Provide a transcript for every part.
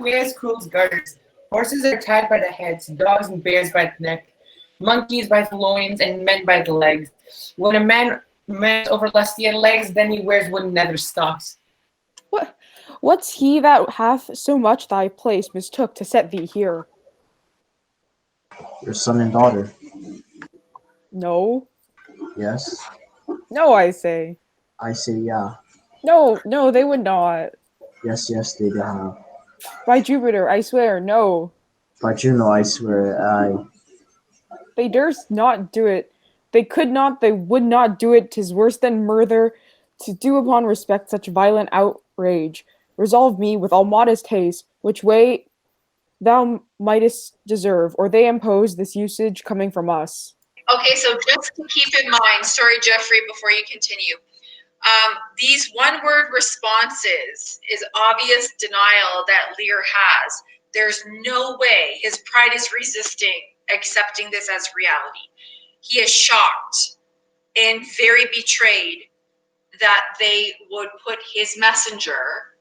wears crew's garters. Horses are tied by the heads, dogs and bears by the neck, monkeys by the loins, and men by the legs. When a man's over lusty at legs, then he wears wooden nether stocks. What? What's he that hath so much thy place mistook to set thee here? Your son and daughter. No. Yes. No, I say. I say yeah. No, no, they would not. Yes, yes, they have. By Jupiter, I swear, no. By Juno, I swear, They durst not do it. They could not, they would not do it. 'Tis worse than murder to do upon respect such violent outrage. Resolve me with all modest haste, which way thou mightest deserve, or they impose this usage coming from us. Okay, so just to keep in mind, sorry, Jeffrey, before you continue, these one-word responses is obvious denial that Lear has. There's no way his pride is resisting accepting this as reality. He is shocked and very betrayed that they would put his messenger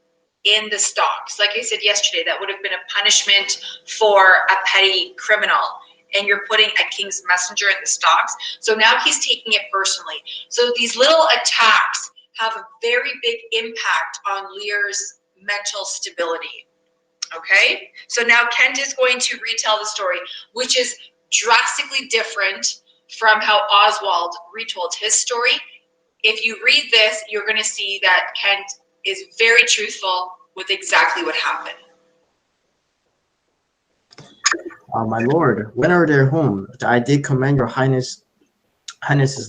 in the stocks. Like I said yesterday, that would have been a punishment for a petty criminal. And you're putting a king's messenger in the stocks. So now he's taking it personally. So these little attacks have a very big impact on Lear's mental stability. Okay? So now Kent is going to retell the story, which is drastically different from how Oswald retold his story. If you read this, you're going to see that Kent is very truthful with exactly what happened. My lord, when are they home? I did commend your highness's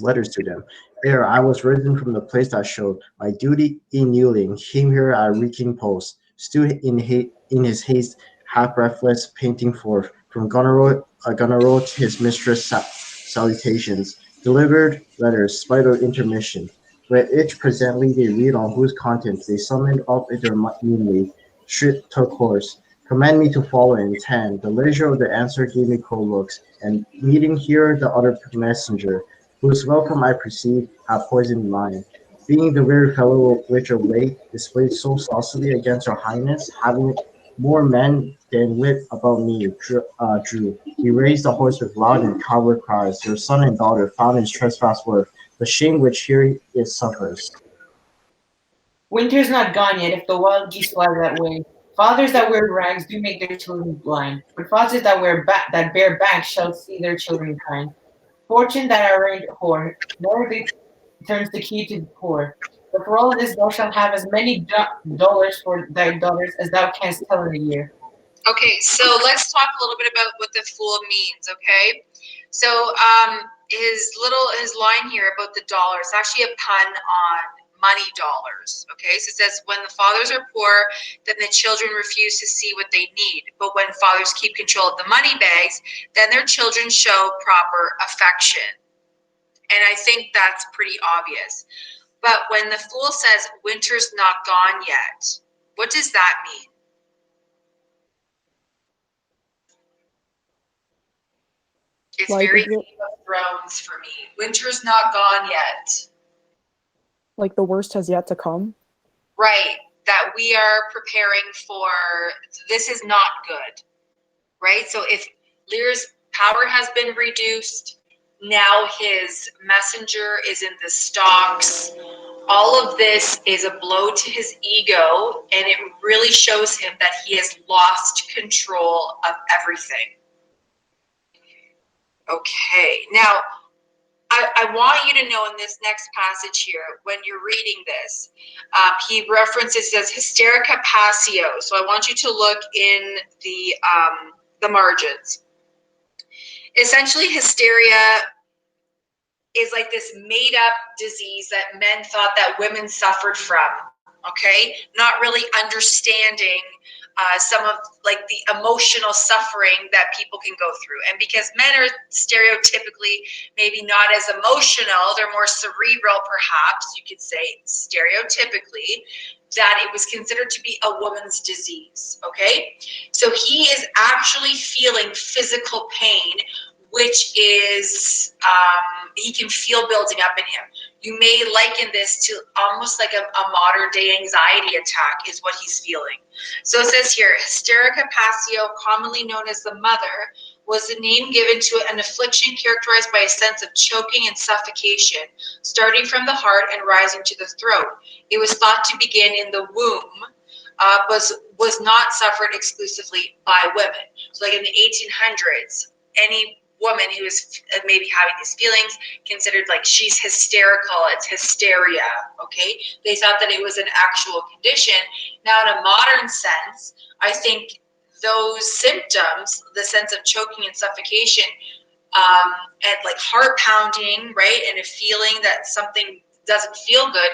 letters to them. Ere I was risen from the place that showed my duty in kneeling, came here at reeking post, stood in his haste, half breathless, painting forth from Goneril to his mistress salutations, delivered letters, spite of intermission. But each presently they read on whose contents they summoned up immediately, ship took horse. Command me to follow in 10. The leisure of the answer gave me cold looks, and meeting here the other messenger, whose welcome I perceive hath poisoned mine. Being the very fellow which of late displayed so saucily against your highness, having more men than wit about me, Drew. He raised the horse with loud and coward cries. Your son and daughter found his trespass worth the shame which here it suffers. Winter's not gone yet if the wild geese fly that way. Fathers that wear rags do make their children blind, but fathers that that bear backs shall see their children kind. Fortune that arrayed whore, nor they turns the key to the poor. But for all this thou shalt have as many dollars for thy daughters as thou canst tell in a year. Okay, so let's talk a little bit about what the fool means, okay? So his line here about the dollar, it's actually a pun on money dollars, okay? So it says, when the fathers are poor, then the children refuse to see what they need. But when fathers keep control of the money bags, then their children show proper affection. And I think that's pretty obvious. But when the fool says, winter's not gone yet, what does that mean? It's Like, very Game of Thrones for me. Winter's not gone yet. like the worst has yet to come? Right. That we are preparing for, this is not good. Right? So if Lear's power has been reduced, now his messenger is in the stocks. All of this is a blow to his ego, and it really shows him that he has lost control of everything. Okay, now I want you to know in this next passage here, when you're reading this, he references as hysterica passio. So I want you to look in the margins. Essentially, hysteria is like this made up disease that men thought that women suffered from, okay? Not really understanding some of like the emotional suffering that people can go through. And because men are stereotypically maybe not as emotional, they're more cerebral perhaps, you could say stereotypically, that it was considered to be a woman's disease, okay? So he is actually feeling physical pain, which is, he can feel building up in him. You may liken this to almost like a modern day anxiety attack is what he's feeling. So it says here, hysterica passio, commonly known as the mother, was the name given to an affliction characterized by a sense of choking and suffocation, starting from the heart and rising to the throat. It was thought to begin in the womb, was not suffered exclusively by women. So like in the 1800s, any woman who is maybe having these feelings considered like she's hysterical, it's hysteria, okay? They thought that it was an actual condition. Now in a modern sense, I think those symptoms, the sense of choking and suffocation, and like heart pounding, right, and a feeling that something doesn't feel good,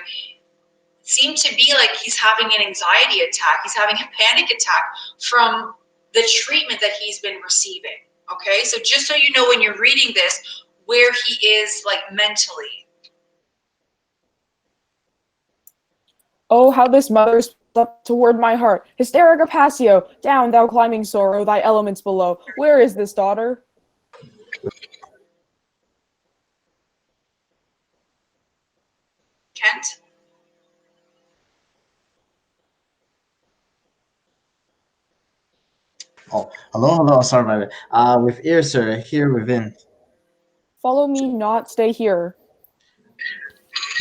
seem to be like he's having an anxiety attack, he's having a panic attack from the treatment that he's been receiving. Okay, so just so you know when you're reading this, where he is like mentally. Oh, how this mother up toward my heart. Hysterica passio, down, thou climbing sorrow, thy elements below. Where is this daughter? Kent? Oh, hello. Sorry about that. With ear, sir, here within. Follow me not, stay here.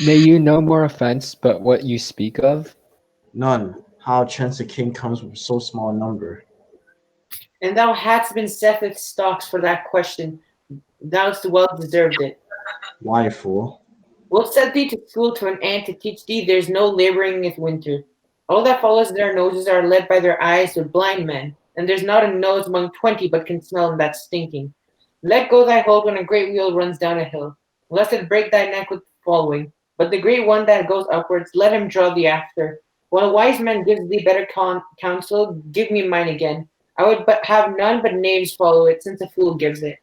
May you no more offense but what you speak of? None. How chance the king comes with so small a number? And thou hadst been set with stocks for that question. Thou'st well deserved it. Why, fool? We'll set thee to school to an ant to teach thee there's no laboring with winter. All that follows their noses are led by their eyes with blind men, and there's not a nose among 20 but can smell that stinking. Let go thy hold when a great wheel runs down a hill, lest it break thy neck with following. But the great one that goes upwards, let him draw thee after. When a wise man gives thee better counsel, give me mine again. I would but have none but knaves follow it, since a fool gives it.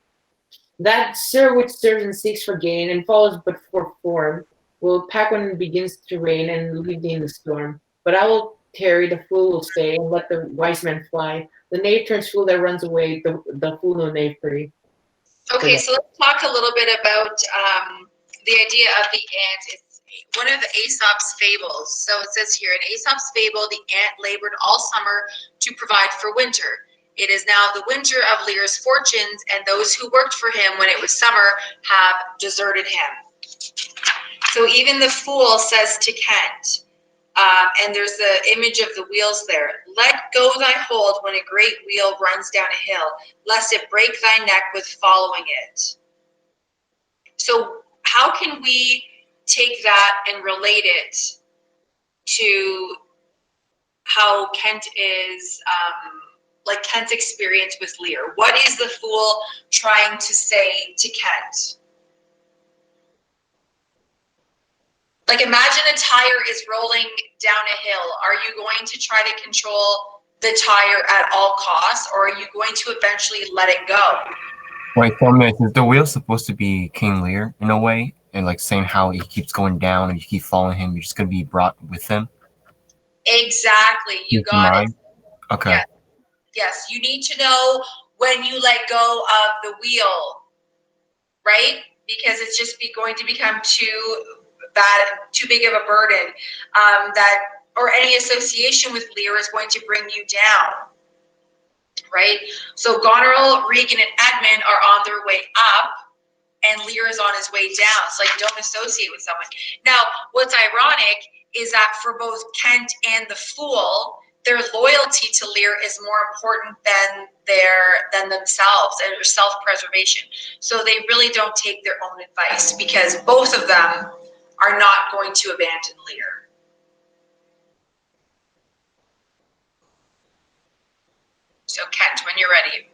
That sir which serves and seeks for gain, and follows but for form, will pack when it begins to rain, and leave thee in the storm. But I will tarry, the fool will stay, and let the wise man fly. The knave turns fool that runs away, the fool no knave free. Okay, so let's talk a little bit about the idea of the ant. It's one of the Aesop's fables. So it says here, in Aesop's fable, the ant labored all summer to provide for winter. It is now the winter of Lear's fortunes, and those who worked for him when it was summer have deserted him. So even the fool says to Kent, and there's the image of the wheels there. Let go thy hold when a great wheel runs down a hill, lest it break thy neck with following it. So how can we take that and relate it to how Kent is, like Kent's experience with Lear? What is the fool trying to say to Kent? Like imagine a tire is rolling down a hill. Are you going to try to control the tire at all costs, or are you going to eventually let it go? Wait, 4 minutes. Is the wheel supposed to be King Lear in a way? And like saying how he keeps going down and you keep following him, you're just going to be brought with him? Exactly. You Keep in got it. mind? Okay. Yeah. Yes. You need to know when you let go of the wheel, right? Because it's just going to become too big of a burden, or any association with Lear is going to bring you down, right? So Goneril, Regan, and Edmund are on their way up, and Lear is on his way down. It's like, don't associate with someone. Now, what's ironic is that for both Kent and the fool, their loyalty to Lear is more important than themselves and their self-preservation. So they really don't take their own advice, because both of them are not going to abandon Lear. So Kent, when you're ready.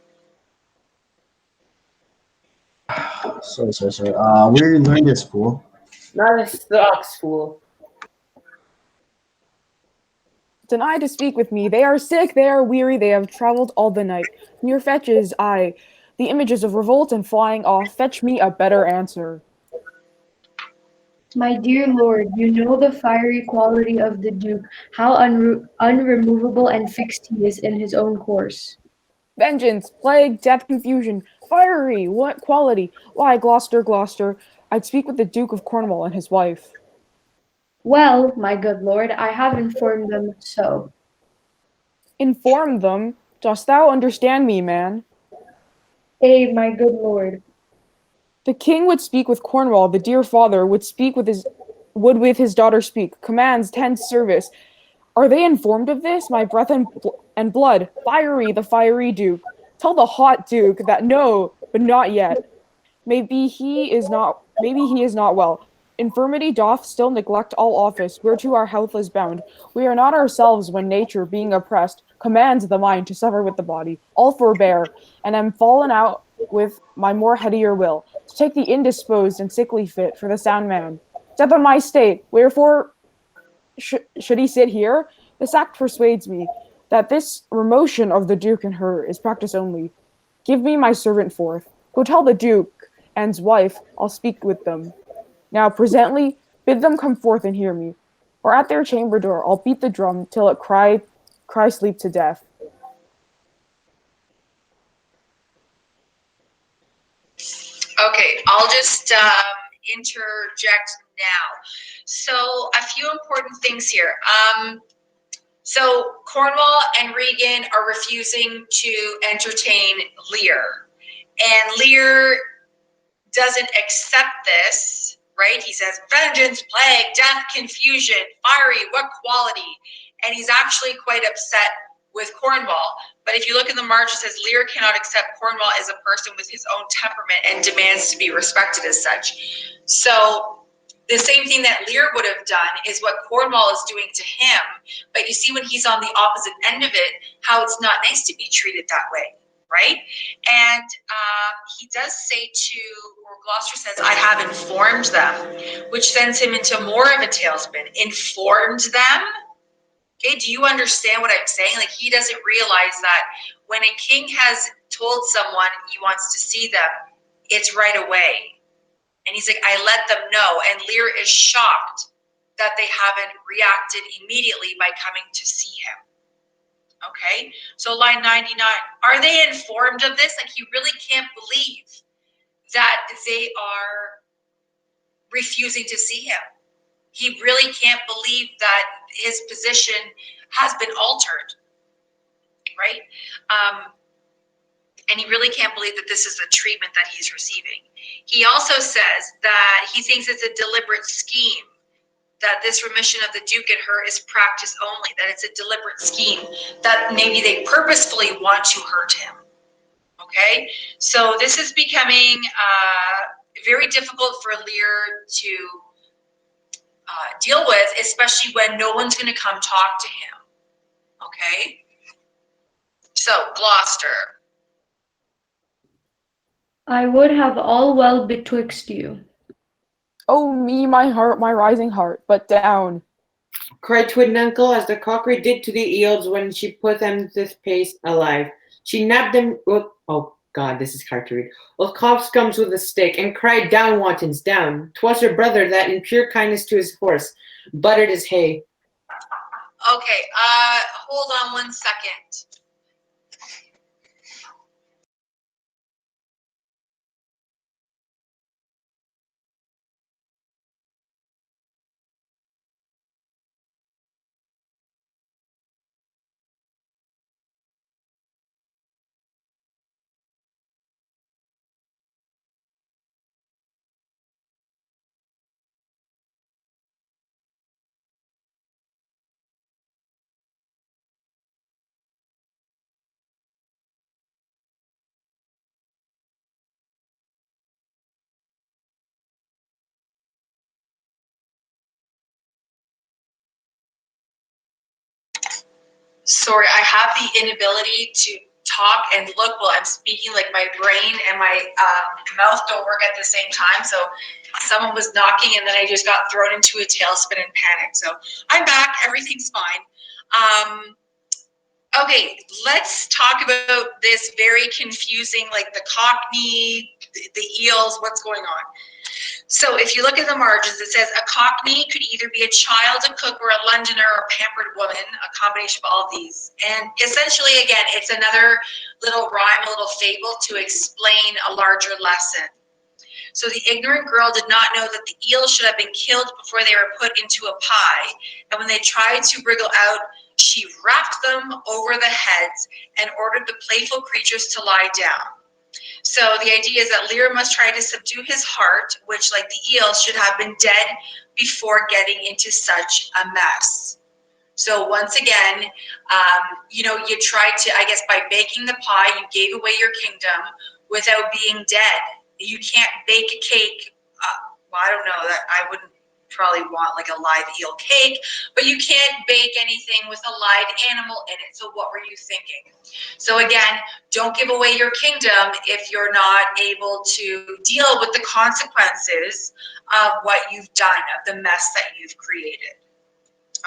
Sorry. Where did you learn this, fool? Not a stocks, fool. Deny to speak with me. They are sick, they are weary, they have traveled all the night. Near fetches, I, the images of revolt and flying off, fetch me a better answer. My dear lord, you know the fiery quality of the duke, how unremovable and fixed he is in his own course. Vengeance, plague, death, confusion, fiery, what quality? Why, Gloucester, I'd speak with the Duke of Cornwall and his wife. Well, my good lord, I have informed them so. Inform them? Dost thou understand me, man? My good lord. The king would speak with Cornwall, the dear father would with his daughter speak, commands, tends service. Are they informed of this? My breath and blood, fiery, the fiery Duke. Tell the hot Duke that no, but not yet. Maybe he is not well. Infirmity doth still neglect all office, whereto our health is bound. We are not ourselves when nature, being oppressed, commands the mind to suffer with the body. All forbear, and am fallen out with my more headier will, to take the indisposed and sickly fit for the sound man. Death on my state, wherefore should he sit here? This act persuades me that this remotion of the Duke and her is practice only. Give me my servant forth. Go tell the Duke and's wife I'll speak with them. Now presently bid them come forth and hear me, or at their chamber door I'll beat the drum till it cry sleep to death. Okay, I'll just interject now. So a few important things here. So Cornwall and Regan are refusing to entertain Lear, and Lear doesn't accept this, right? He says, vengeance, plague, death, confusion, fiery, what quality? And he's actually quite upset with Cornwall. But if you look in the margin, it says Lear cannot accept Cornwall as a person with his own temperament and demands to be respected as such. So the same thing that Lear would have done is what Cornwall is doing to him. But you see when he's on the opposite end of it, how it's not nice to be treated that way, right? And he does say to, or Gloucester says, I have informed them, which sends him into more of a tailspin. Informed them? Okay, do you understand what I'm saying? Like, he doesn't realize that when a king has told someone he wants to see them, it's right away. And he's like, I let them know. And Lear is shocked that they haven't reacted immediately by coming to see him. Okay, so line 99, are they informed of this? Like, he really can't believe that they are refusing to see him. He really can't believe that his position has been altered, right? And he really can't believe that this is the treatment that he's receiving. He also says that he thinks it's a deliberate scheme, that this remission of the Duke and her is practice only, that it's a deliberate scheme, that maybe they purposefully want to hurt him. Okay, so this is becoming very difficult for Lear to deal with, especially when no one's going to come talk to him. Okay, so Gloucester. I would have all well betwixt you. Oh me, my heart, my rising heart, but down. Cried Twidnuncle as the cockery did to the eels when she put them this pace alive. She nabbed them with, oh God, this is hard to read, with coxcombs with a stick, and cried, down, wantons, down. 'Twas her brother that, in pure kindness to his horse, buttered his hay. Okay, hold on 1 second. Sorry, I have the inability to talk and look while I'm speaking, like my brain and my mouth don't work at the same time. So someone was knocking and then I just got thrown into a tailspin and panicked. So I'm back, everything's fine. Okay, let's talk about this very confusing, like the Cockney, the eels, what's going on. So if you look at the margins, it says a Cockney could either be a child, a cook, or a Londoner, or a pampered woman, a combination of all these. And essentially, again, it's another little rhyme, a little fable to explain a larger lesson. So the ignorant girl did not know that the eels should have been killed before they were put into a pie. And when they tried to wriggle out, she wrapped them over the heads and ordered the playful creatures to lie down. So the idea is that Lear must try to subdue his heart, which, like the eels, should have been dead before getting into such a mess. So once again, you tried to, I guess, by baking the pie, you gave away your kingdom without being dead. You can't bake a cake. Well, I don't know, that I wouldn't probably want like a live eel cake, but you can't bake anything with a live animal in it. So what were you thinking? So again, don't give away your kingdom if you're not able to deal with the consequences of what you've done, of the mess that you've created.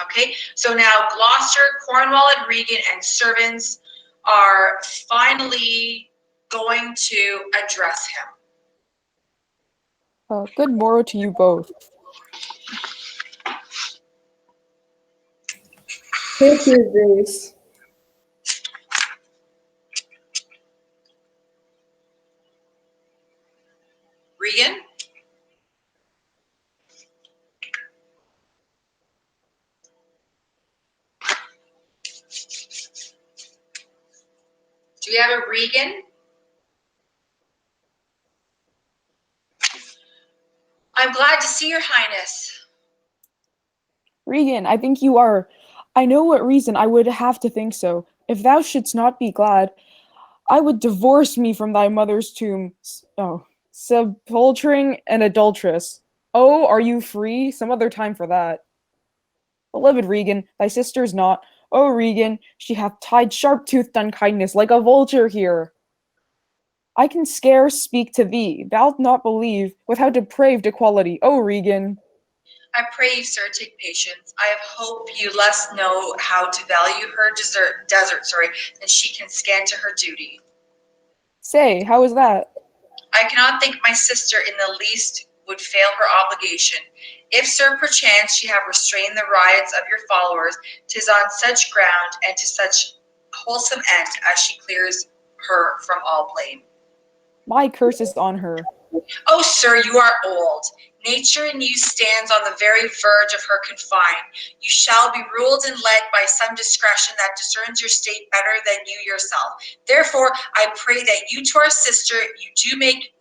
Okay, so now Gloucester, Cornwall, and Regan and servants are finally going to address him. Good morrow to you both. Take your grace. Regan? Do we have a Regan? I'm glad to see your highness. Regan, I think you are. I know what reason I would have to think so. If thou shouldst not be glad, I would divorce me from thy mother's tomb. Sepulchring and adulteress. Oh, are you free? Some other time for that. Beloved Regan, thy sister's not. Oh, Regan, she hath tied sharp-toothed unkindness like a vulture here. I can scarce speak to thee. Thou'lt not believe with how depraved equality. Oh, Regan. I pray you, sir, take patience. I have hope you less know how to value her desert, than she can scan to her duty. Say, how is that? I cannot think my sister in the least would fail her obligation. If, sir, perchance she have restrained the riots of your followers, 'tis on such ground and to such wholesome end as she clears her from all blame. My curse is on her. Oh, sir, you are old. Nature in you stands on the very verge of her confine. You shall be ruled and led by some discretion that discerns your state better than you yourself. Therefore, I pray that you to our sister you do make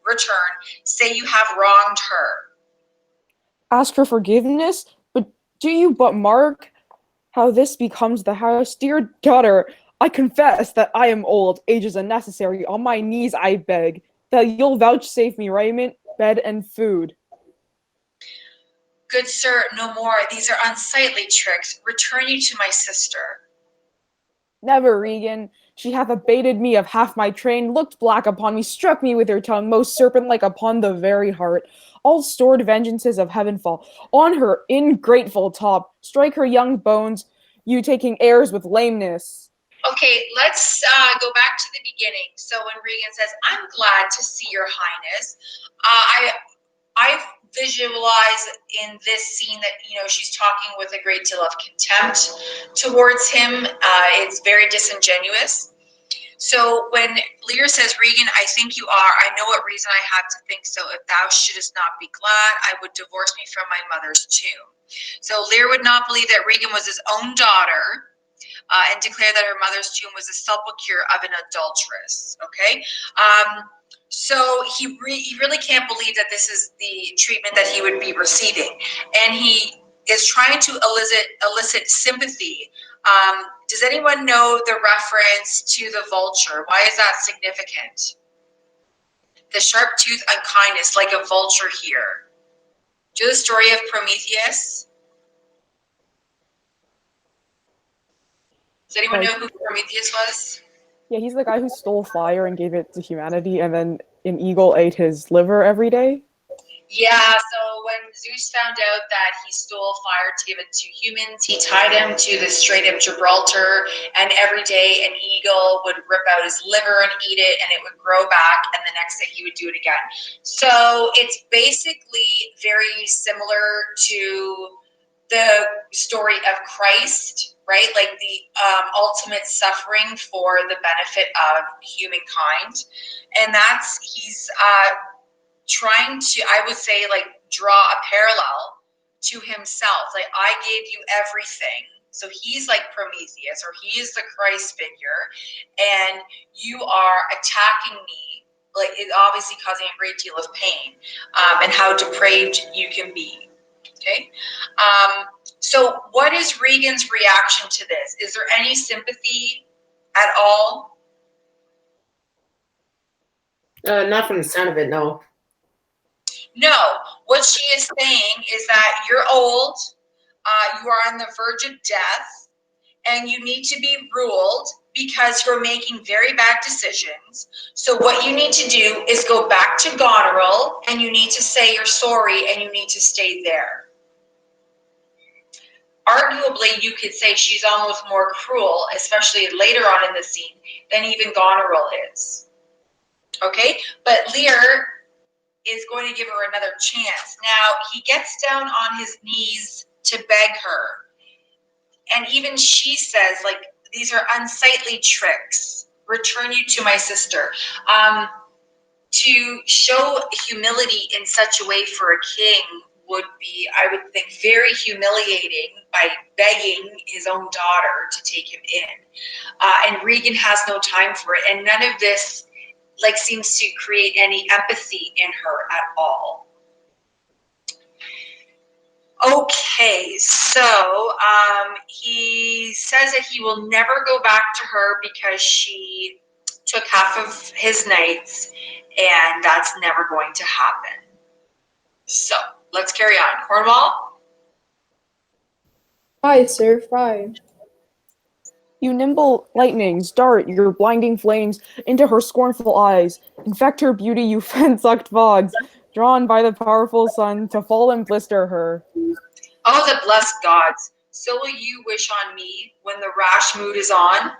return, say you have wronged her. Ask for forgiveness? But do you but mark how this becomes the house? Dear daughter, I confess that I am old. Age is unnecessary. On my knees I beg that you'll vouchsafe me raiment, bed, and food. Good sir, no more. These are unsightly tricks. Return you to my sister. Never, Regan. She hath abated me of half my train, looked black upon me, struck me with her tongue, most serpent-like upon the very heart. All stored vengeances of heaven fall on her ingrateful top. Strike her young bones, you taking airs with lameness. Okay, let's go back to the beginning. So when Regan says, I'm glad to see your highness, I visualize in this scene that, she's talking with a great deal of contempt towards him. It's very disingenuous. So when Lear says, Regan, I think you are, I know what reason I have to think so. If thou shouldest not be glad, I would divorce me from my mother's tomb. So Lear would not believe that Regan was his own daughter, and declare that her mother's tomb was a sepulchre of an adulteress. Okay, so he really can't believe that this is the treatment that he would be receiving, and he is trying to elicit sympathy. Does anyone know the reference to the vulture? Why is that significant? The sharp tooth unkindness, like a vulture here. Do you know the story of Prometheus? Does anyone know who Prometheus was? Yeah, he's the guy who stole fire and gave it to humanity, and then an eagle ate his liver every day. Yeah, so when Zeus found out that he stole fire to give it to humans, he tied him to the Strait of Gibraltar, and every day an eagle would rip out his liver and eat it, and it would grow back, and the next day he would do it again. So it's basically very similar to the story of Christ, right? Like the ultimate suffering for the benefit of humankind. And he's trying to, I would say, like, draw a parallel to himself. Like, I gave you everything. So he's like Prometheus, or he is the Christ figure, and you are attacking me. Like, it's obviously causing a great deal of pain, and how depraved you can be. Okay. So what is Regan's reaction to this? Is there any sympathy at all? Not from the sound of it, no. No. What she is saying is that you're old, you are on the verge of death, and you need to be ruled because you're making very bad decisions. So what you need to do is go back to Goneril, and you need to say you're sorry, and you need to stay there. Arguably, you could say she's almost more cruel, especially later on in the scene, than even Goneril is. Okay? But Lear is going to give her another chance. Now, he gets down on his knees to beg her. And even she says, like, these are unsightly tricks. Return you to my sister. To show humility in such a way for a king would be, I would think, very humiliating by begging his own daughter to take him in. And Regan has no time for it. And none of this, like, seems to create any empathy in her at all. Okay, so he says that he will never go back to her because she took half of his knights, and that's never going to happen. So let's carry on. Cornwall? Fie, sir, fie. You nimble lightnings, dart your blinding flames into her scornful eyes. Infect her beauty, you fen-sucked fogs, drawn by the powerful sun to fall and blister her. Oh, the blessed gods. So will you wish on me when the rash mood is on?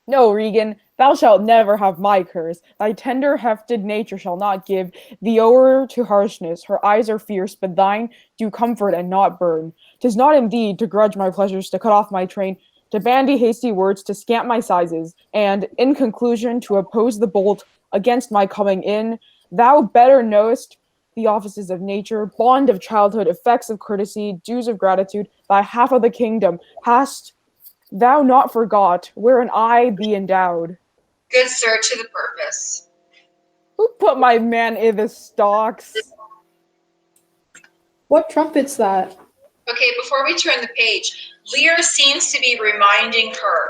No, Regan, thou shalt never have my curse. Thy tender-hefted nature shall not give thee o'er to harshness. Her eyes are fierce, but thine do comfort and not burn. 'Tis not indeed to grudge my pleasures, to cut off my train, to bandy hasty words, to scamp my sizes, and, in conclusion, to oppose the bolt against my coming in. Thou better knowest the offices of nature, bond of childhood, effects of courtesy, dues of gratitude, thy half of the kingdom. Hast thou not forgot wherein I thee endowed? Good sir, to the purpose. Who put my man in the stocks? What trumpet's that? Okay, before we turn the page, Lear seems to be reminding her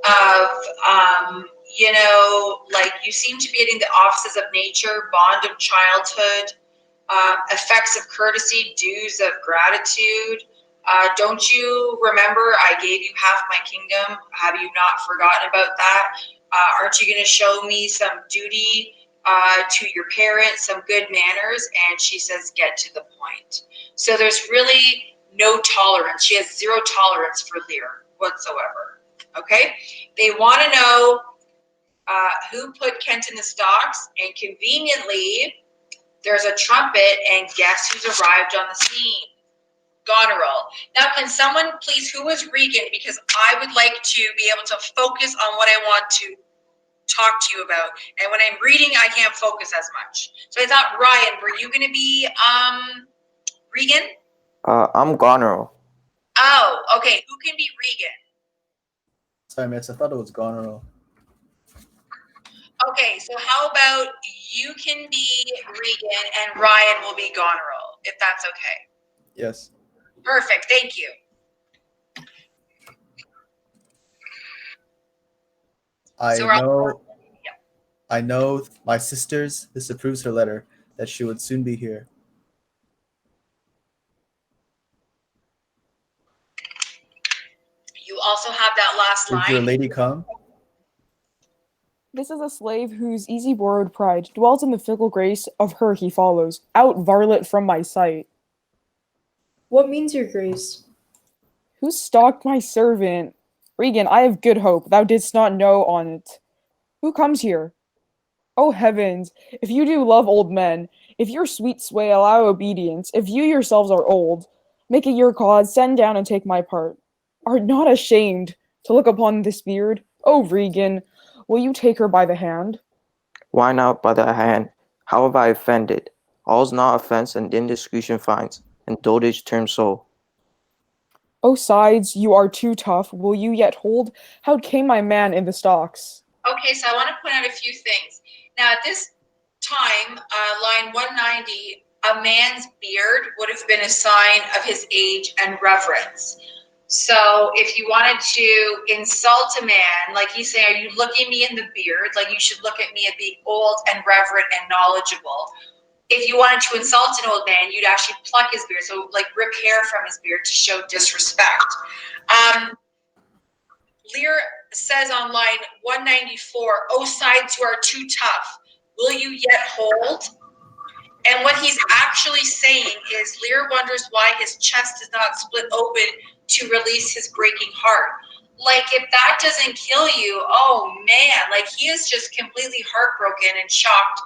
of, like, you seem to be getting the offices of nature, bond of childhood, effects of courtesy, dues of gratitude. Don't you remember I gave you half my kingdom? Have you not forgotten about that? Aren't you going to show me some duty to your parents, some good manners? And she says, get to the point. So there's really no tolerance. She has zero tolerance for Lear whatsoever. Okay? They want to know who put Kent in the stocks, and conveniently, there's a trumpet, and guess who's arrived on the scene? Goneril. Now, can someone please, who was Regan? Because I would like to be able to focus on what I want to talk to you about. And when I'm reading, I can't focus as much. So I thought, Ryan, were you going to be Regan? I'm Goneril. Oh, okay. Who can be Regan? Sorry, miss. I thought it was Goneril. Okay, so how about you can be Regan and Ryan will be Goneril, if that's okay. Yes. Perfect, thank you. I know my sisters, this approves her letter, that she would soon be here. You also have that last Did your line. lady come? This is a slave whose easy borrowed pride dwells in the fickle grace of her he follows. Out, varlet, from my sight. What means your grace? Who stalked my servant? Regan, I have good hope thou didst not know on't. Who comes here? O heavens, if you do love old men, if your sweet sway allow obedience, if you yourselves are old, make it your cause, send down and take my part. Art not ashamed to look upon this beard? O Regan, will you take her by the hand? Why not by the hand? How have I offended? All's not offense and indiscretion finds, and dotage term so. O sides, you are too tough. Will you yet hold? How came my man in the stocks? Okay, so I want to point out a few things. Now, at this time, line 190, a man's beard would have been a sign of his age and reverence. So if you wanted to insult a man, like he's saying, are you looking me in the beard? Like you should look at me as being old and reverent and knowledgeable. If you wanted to insult an old man, you'd actually pluck his beard. So like rip hair from his beard to show disrespect. Lear says on line 194, "O sides who are too tough, will you yet hold?" And what he's actually saying is Lear wonders why his chest is not split open to release his breaking heart. Like, if that doesn't kill you, oh man, like he is just completely heartbroken and shocked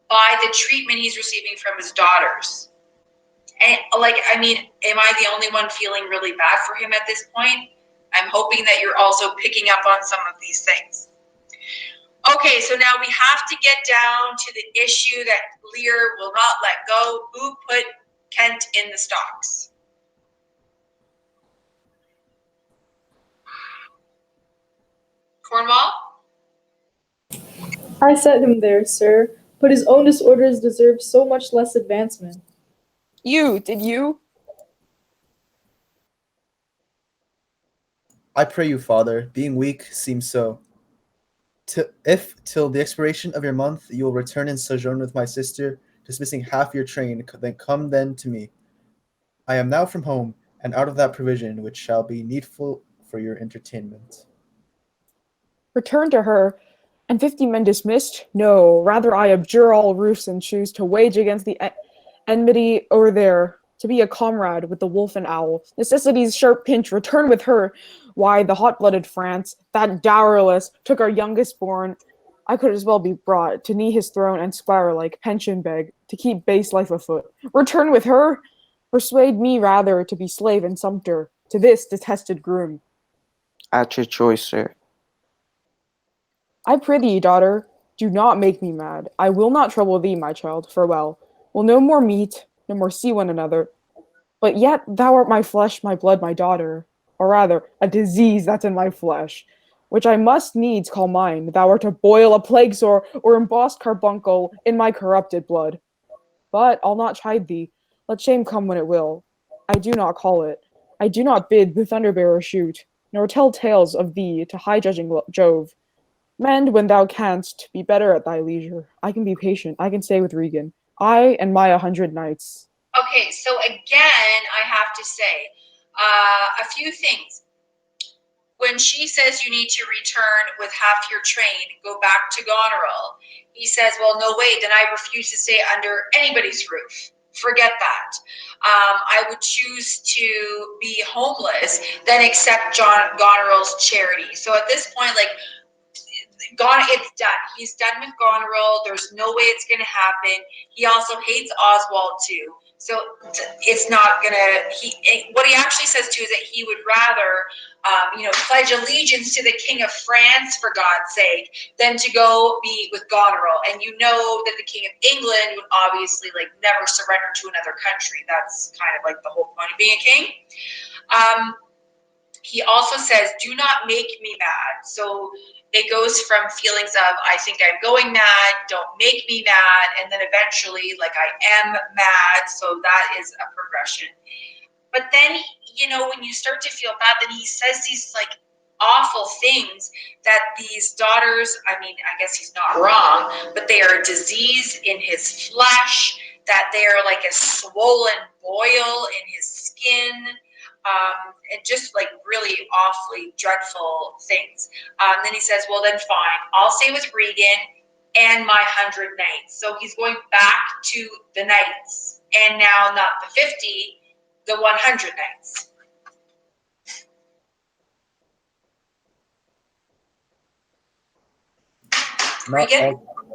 by the treatment he's receiving from his daughters. And like, I mean, am I the only one feeling really bad for him at this point? I'm hoping that you're also picking up on some of these things. Okay, so now we have to get down to the issue that Lear will not let go. Who put Kent in the stocks? Cornwall? I set him there, sir, but his own disorders deserve so much less advancement. Did you? I pray you, father, being weak seems so. If till the expiration of your month you will return and sojourn with my sister, dismissing half your train, then come then to me. I am now from home, and out of that provision which shall be needful for your entertainment. Return to her, and 50 men dismissed? No, rather I abjure all roofs and choose to wage against the enmity over there, to be a comrade with the wolf and owl. Necessity's sharp pinch, return with her. Why, the hot-blooded France, that dowerless, took our youngest born. I could as well be brought to knee his throne and squire like pension beg, to keep base life afoot. Return with her? Persuade me rather to be slave and sumpter to this detested groom. At your choice, sir. I prithee, daughter, do not make me mad. I will not trouble thee, my child. Farewell. We'll no more meet, no more see one another. But yet thou art my flesh, my blood, my daughter. Or rather, a disease that's in my flesh, which I must needs call mine. Thou art to boil a plague sore or embossed carbuncle in my corrupted blood. But I'll not chide thee. Let shame come when it will. I do not call it. I do not bid the thunder-bearer shoot, nor tell tales of thee to high-judging Jove. Mend when thou canst, be better at thy leisure. I can be patient, I can stay with Regan. I and my 100 knights. Okay, so again, I have to say a few things. When she says you need to return with half your train, go back to Goneril, he says, well, no way, then I refuse to stay under anybody's roof. Forget that. I would choose to be homeless than accept Goneril's charity. So at this point, like, it's done. He's done with Goneril. There's no way it's going to happen. He also hates Oswald too. So it's not going to, what he actually says too is that he would rather, pledge allegiance to the King of France, for God's sake, than to go be with Goneril. And you know that the King of England would obviously never surrender to another country. That's kind of like the whole point of being a king. He also says, do not make me mad. So it goes from feelings of, I think I'm going mad, don't make me mad, and then eventually, I am mad. So that is a progression. But then, when you start to feel bad, then he says these awful things that these daughters, I guess he's not wrong, but they are a disease in his flesh, that they are like a swollen boil in his skin. And just really awfully dreadful things. Then he says, well, then fine, I'll stay with Regan and my 100 knights. So he's going back to the knights, and now not the 50, the 100 knights.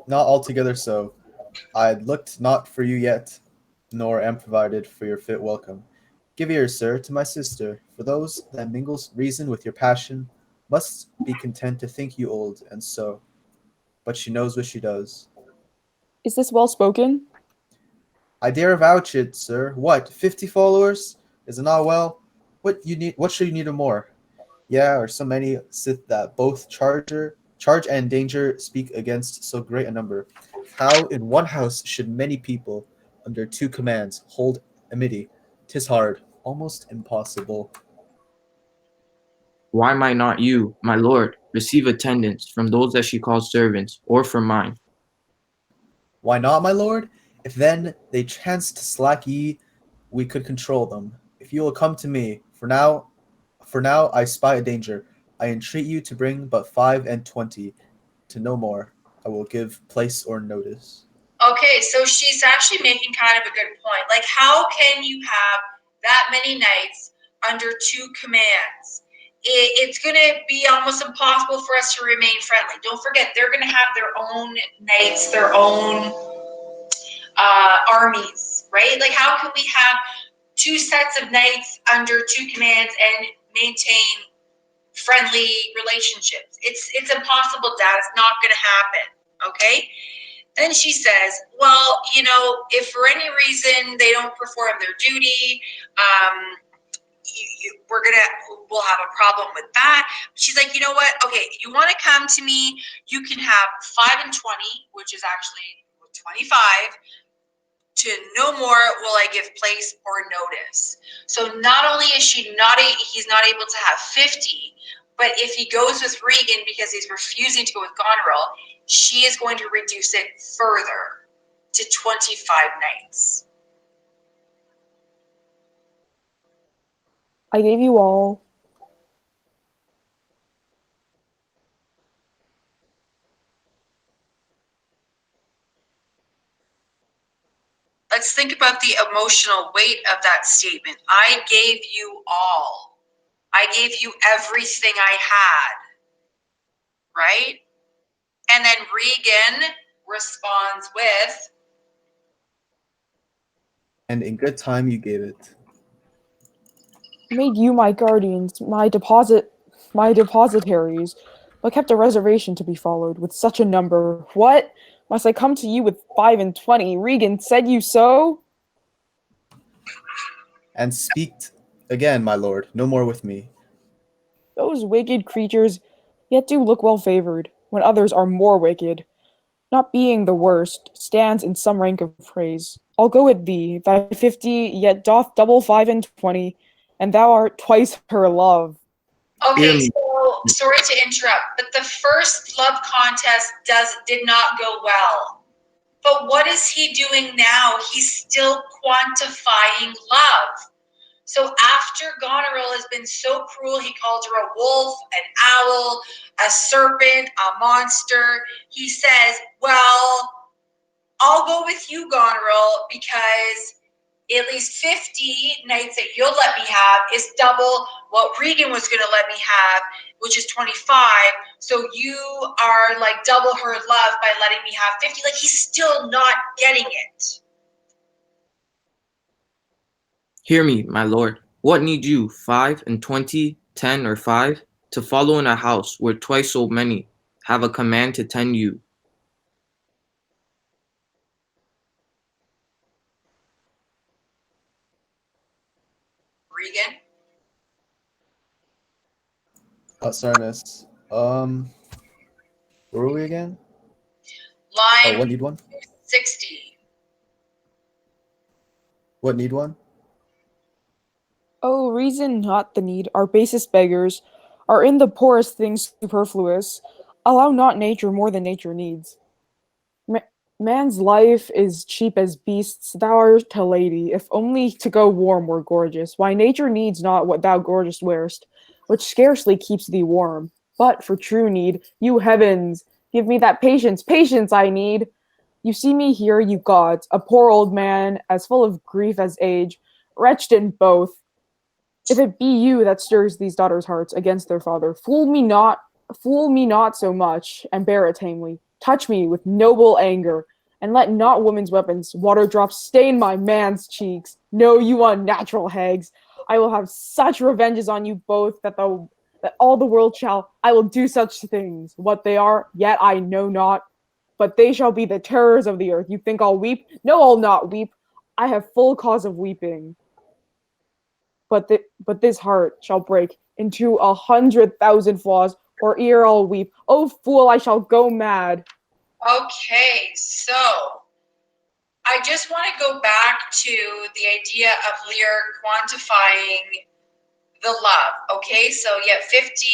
Not altogether so. I looked not for you yet, nor am provided for your fit welcome. Give ear, sir, to my sister, for those that mingles reason with your passion must be content to think you old, and so. But she knows what she does. Is this well spoken? I dare vouch it, sir. What, 50 followers? Is it not well? What should you need more? Yeah, or so many sit that both charge and danger speak against so great a number. How in one house should many people under two commands hold amity? 'Tis hard, almost impossible. Why might not you, my lord, receive attendance from those that she calls servants, or from mine? Why not, my lord? If then they chance to slack ye, we could control them. If you will come to me, for now I spy a danger. I entreat you to bring but 5 and 20, to no more. I will give place or notice. Okay, so she's actually making kind of a good point. Like, how can you have that many knights under two commands? It's going to be almost impossible for us to remain friendly. Don't forget, they're going to have their own knights, their own armies, right? Like, how can we have two sets of knights under two commands and maintain friendly relationships? It's impossible, Dad. It's not going to happen, okay? Then she says, well, if for any reason they don't perform their duty, we'll have a problem with that. She's like, you know what? Okay, you want to come to me, you can have 5 and 20, which is actually 25, to no more will I give place or notice. So not only is he's not able to have 50, but if he goes with Regan because he's refusing to go with Goneril, she is going to reduce it further to 25 knights. I gave you all. Let's think about the emotional weight of that statement. I gave you all. I gave you everything I had, right? And then Regan responds with, And in good time you gave it. Made you my guardians, my depositaries, but kept a reservation to be followed with such a number. What? Must I come to you with 5 and 20? Regan, said you so? And speak again, my lord, no more with me. Those wicked creatures yet do look well favored, when others are more wicked. Not being the worst, stands in some rank of praise. I'll go with thee, thy 50 yet doth double 5 and 20, and thou art twice her love. okay, so sorry to interrupt, but the first love contest did not go well. But what is he doing now? He's still quantifying love. So after Goneril has been so cruel, he called her a wolf, an owl, a serpent, a monster. He says, well, I'll go with you, Goneril, because at least 50 knights that you'll let me have is double what Regan was going to let me have, which is 25. So you are like double her love by letting me have 50. Like, he's still not getting it. Hear me, my lord. What need you, 5 and 20, 10 or 5, to follow in a house where twice so many have a command to tend you? Regan? Sorry, miss. Where were we again? Line What need one? 60. What need one? Oh, reason not the need, our basest beggars, are in the poorest things superfluous. Allow not nature more than nature needs. Man's life is cheap as beasts, thou art a lady, if only to go warm were gorgeous. Why, nature needs not what thou gorgeous wearest, which scarcely keeps thee warm. But for true need, you heavens, give me that patience, patience I need. You see me here, you gods, a poor old man, as full of grief as age, wretched in both. If it be you that stirs these daughters' hearts against their father, fool me not so much, and bear it tamely. Touch me with noble anger, and let not woman's weapons, water drops, stain my man's cheeks. No, you unnatural hags, I will have such revenges on you both that all the world shall. I will do such things. What they are, yet I know not. but they shall be the terrors of the earth. You think I'll weep? No, I'll not weep. I have full cause of weeping. But this heart shall break into 100,000 flaws, or ere I'll weep. Oh, fool, I shall go mad. Okay, so I just want to go back to the idea of Lear quantifying the love. Okay, so yet 50,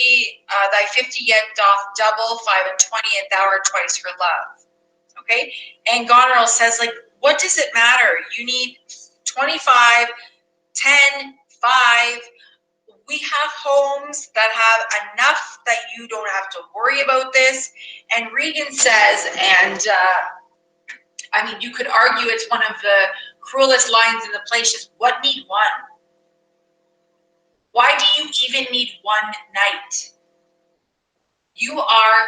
thy 50 yet doth double, 5 and 20, and thou art twice her love. Okay, and Goneril says, like, what does it matter? You need 25, 10, 5. We have homes that have enough that you don't have to worry about this. And Regan says, and I mean, you could argue it's one of the cruelest lines in the play, just what need one? Why do you even need one night? You are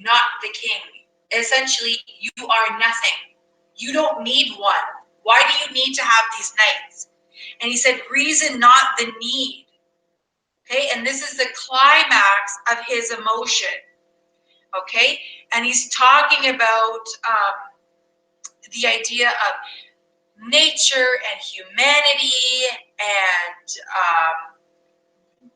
not the king. Essentially, you are nothing. You don't need one. Why do you need to have these nights? And he said, reason not the need. Okay, and this is the climax of his emotion. Okay, and he's talking about the idea of nature and humanity and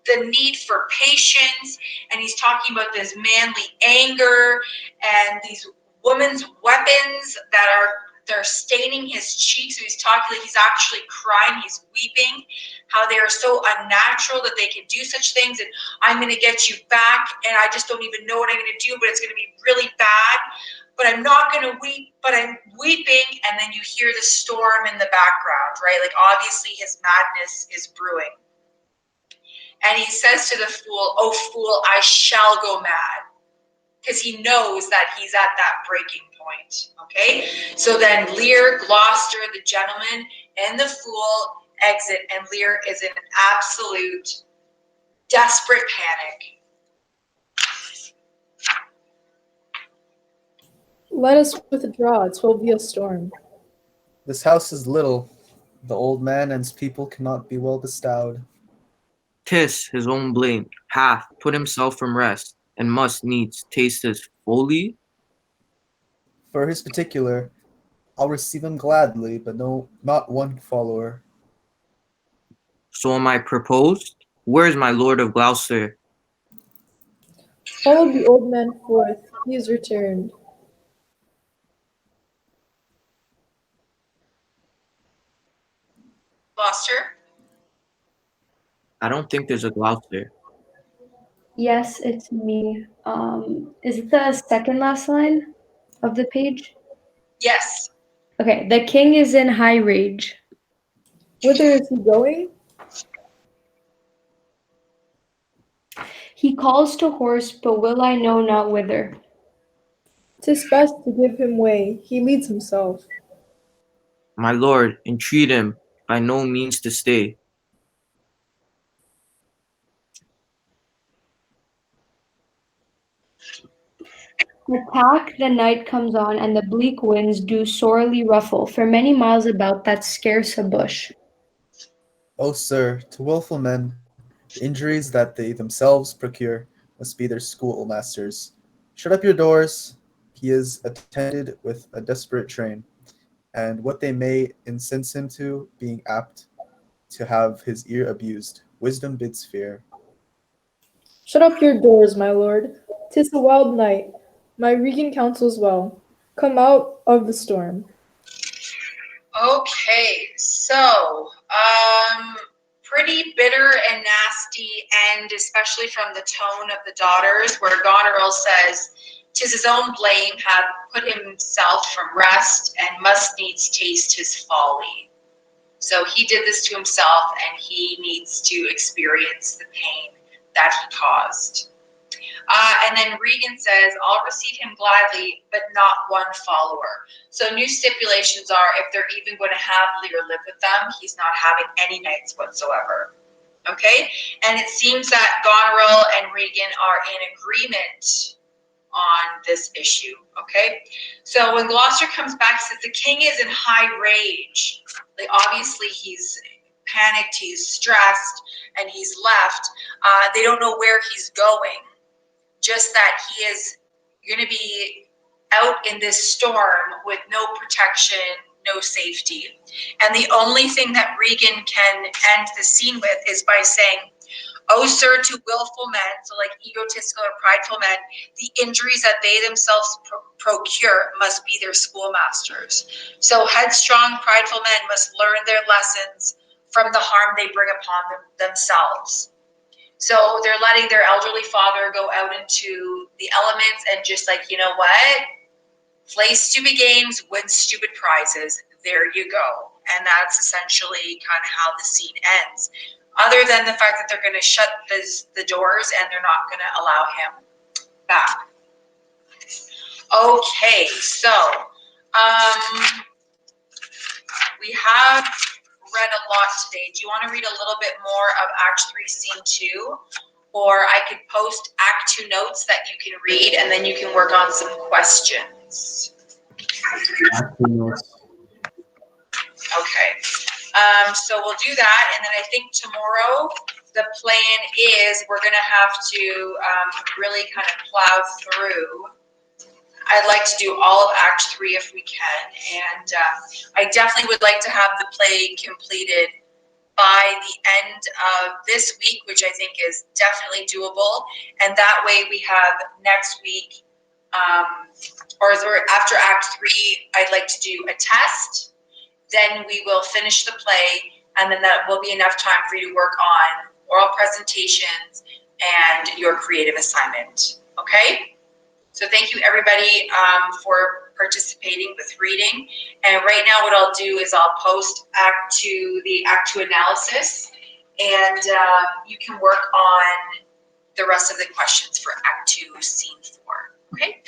the need for patience, and he's talking about this manly anger and these women's weapons that are they're staining his cheeks. So he's talking like he's actually crying, he's weeping, how they are so unnatural that they can do such things, and I'm going to get you back, and I just don't even know what I'm going to do, but it's going to be really bad, but I'm not going to weep, but I'm weeping. And then you hear the storm in the background, right? Like obviously his madness is brewing. And he says to the fool, oh fool, I shall go mad. Because he knows that he's at that breaking point, okay? So then Lear, Gloucester, the gentleman, and the fool exit, and Lear is in absolute desperate panic. Let us withdraw, 'twill be a storm. This house is little. The old man and his people cannot be well bestowed. 'Tis his own blame, hath put himself from rest, and must needs taste his folly. For his particular, I'll receive him gladly, but no, not one follower. So am I proposed? Where's my lord of Gloucester? Follow the old man forth, he is returned. Gloucester? I don't think there's a Gloucester. Yes, it's me. Is it the second last line of the page? Yes. Okay, the king is in high rage. Whither is he going? He calls to horse, but will I know not whither. 'Tis best to give him way, he leads himself. My lord, entreat him by no means to stay. Attack, the night comes on, and the bleak winds do sorely ruffle for many miles about that scarce a bush. O sir, to wilful men, the injuries that they themselves procure must be their schoolmasters. Shut up your doors. He is attended with a desperate train, and what they may incense him to, being apt to have his ear abused, wisdom bids fear. Shut up your doors, my lord. 'Tis a wild night. My Regan counsels well. Come out of the storm. Okay, so pretty bitter and nasty end, especially from the tone of the daughters, where Goneril says, "'Tis his own blame, hath put himself from rest, and must needs taste his folly." So he did this to himself, and he needs to experience the pain that he caused. And then Regan says, "I'll receive him gladly, but not one follower." So new stipulations are, if they're even going to have Lear live with them, he's not having any knights whatsoever. Okay? And it seems that Goneril and Regan are in agreement on this issue. Okay? So when Gloucester comes back, he says the king is in high rage. Like obviously he's panicked, he's stressed, and he's left. They don't know where he's going. Just that he is going to be out in this storm with no protection, no safety. And the only thing that Regan can end the scene with is by saying, "Oh, sir, to willful men," so like egotistical or prideful men, "the injuries that they themselves procure must be their schoolmasters. So headstrong, prideful men must learn their lessons from the harm they bring upon themselves." So they're letting their elderly father go out into the elements and just like, you know what? Play stupid games, win stupid prizes. There you go. And that's essentially kind of how the scene ends. Other than the fact that they're going to shut the doors and they're not going to allow him back. Okay, so we have read a lot today. Do you want to read a little bit more of Act 3, Scene 2? Or I could post Act 2 notes that you can read and then you can work on some questions. Okay, so we'll do that, and then I think tomorrow the plan is we're gonna have to really kind of plow through. I'd like to do all of Act 3 if we can, and I definitely would like to have the play completed by the end of this week, which I think is definitely doable, and that way we have next week, or after Act 3, I'd like to do a test. Then we will finish the play, and then that will be enough time for you to work on oral presentations and your creative assignment. Okay? So thank you everybody for participating with reading. And right now what I'll do is I'll post the Act 2 analysis, and you can work on the rest of the questions for Act 2, Scene 4. Okay?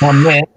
One minute.